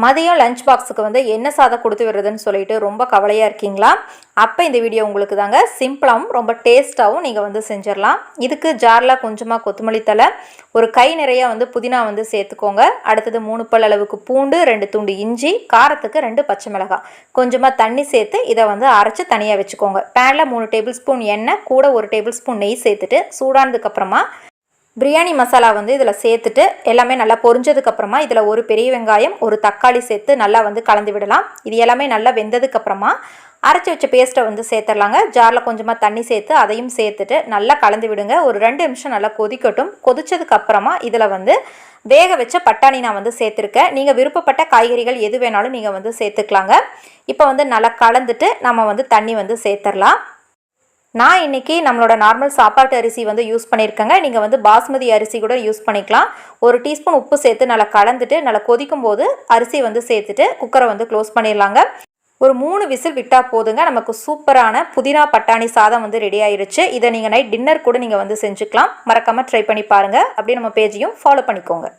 மதியம் லஞ்ச் பாக்ஸுக்கு வந்து என்ன சாதம் கொடுத்து விடுறதுன்னு சொல்லிட்டு ரொம்ப கவலையாக இருக்கீங்களா? அப்போ இந்த வீடியோ உங்களுக்கு தாங்க. சிம்பிளாகவும் ரொம்ப டேஸ்ட்டாகவும் நீங்கள் வந்து செஞ்சிடலாம். இதுக்கு ஜாரில் கொஞ்சமாக கொத்தமல்லி தழை, ஒரு கை நிறைய வந்து புதினா வந்து சேர்த்துக்கோங்க. அடுத்தது 3 பல் அளவுக்கு பூண்டு, 2 துண்டு இஞ்சி, காரத்துக்கு 2 பச்சை மிளகாய், கொஞ்சமாக தண்ணி சேர்த்து இதை வந்து அரைச்சி தனியாக வச்சுக்கோங்க. பேனில் 3 டேபிள் ஸ்பூன் எண்ணெய் கூட 1 டேபிள் ஸ்பூன் நெய் சேர்த்துட்டு சூடானதுக்கப்புறமா பிரியாணி மசாலா வந்து இதில் சேர்த்துட்டு எல்லாமே நல்லா பொரிஞ்சதுக்கப்புறமா இதில் ஒரு பெரிய வெங்காயம், ஒரு தக்காளி சேர்த்து நல்லா வந்து கலந்து விடலாம். இது எல்லாமே நல்லா வெந்ததுக்கப்புறமா அரைச்சி வச்ச பேஸ்ட்டை வந்து சேர்த்துடலாங்க. ஜாரில் கொஞ்சமாக தண்ணி சேர்த்து அதையும் சேர்த்துட்டு நல்லா கலந்து விடுங்க. ஒரு 2 நிமிஷம் நல்லா கொதிக்கட்டும். கொதிச்சதுக்கப்புறமா இதில் வந்து வேக வச்ச பட்டாணி நான் வந்து சேர்த்துருக்கேன். நீங்கள் விருப்பப்பட்ட காய்கறிகள் எது வேணாலும் நீங்கள் வந்து சேர்த்துக்கலாங்க. இப்போ வந்து நல்லா கலந்துட்டு நம்ம வந்து தண்ணி வந்து சேர்த்துடலாம். நான் இன்றைக்கி நம்மளோட நார்மல் சாப்பாட்டு அரிசி வந்து யூஸ் பண்ணியிருக்கேங்க. நீங்கள் வந்து பாஸ்மதி அரிசி கூட யூஸ் பண்ணிக்கலாம். 1 டீஸ்பூன் உப்பு சேர்த்து நல்லா கலந்துட்டு நல்லா கொதிக்கும் போது அரிசி வந்து சேர்த்துட்டு குக்கரை வந்து க்ளோஸ் பண்ணிடலாங்க. ஒரு 3 விசில் விட்டால் போதுங்க. நமக்கு சூப்பரான புதினா பட்டாணி சாதம் வந்து ரெடி ஆயிருச்சு. இதை நீங்கள் நைட் டின்னர் கூட நீங்கள் வந்து செஞ்சுக்கலாம். மறக்காமல் ட்ரை பண்ணி பாருங்கள். அப்படியே நம்ம பேஜையும் ஃபாலோ பண்ணிக்கோங்க.